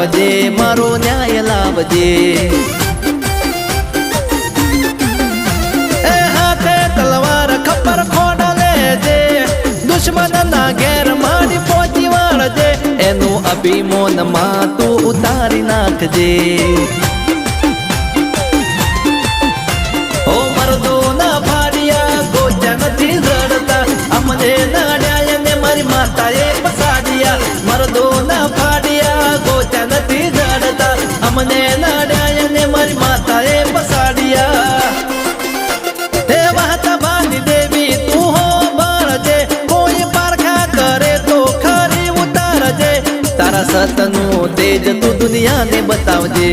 લાવજે, મારો ન્યાય લાવજે. એ હાથે તલવાર ખબર ખોડા લેજે, દુશ્મનના ઘેર મારી પહોંચી વાળજે, એનું અભિમાન માં તું ઉતારી નાખજે. ઓ મર્દોના ફાડિયા ગોચા નથી રડતા, અમને નાડ્યા ને મારી માતાએ પસાડ્યા. મર્દોના ફાડિયા ગોચા નથી રડતા, અમને નાડ્યા ને મારી માતાએ પસાડ્યા. હે વાહતા બાંધી દેવી તું હો બળજે, કોઈ પારખા કરે તો ખરી ઉતારજે, તારા સતનું તેજ તું દુનિયાને બતાવજે.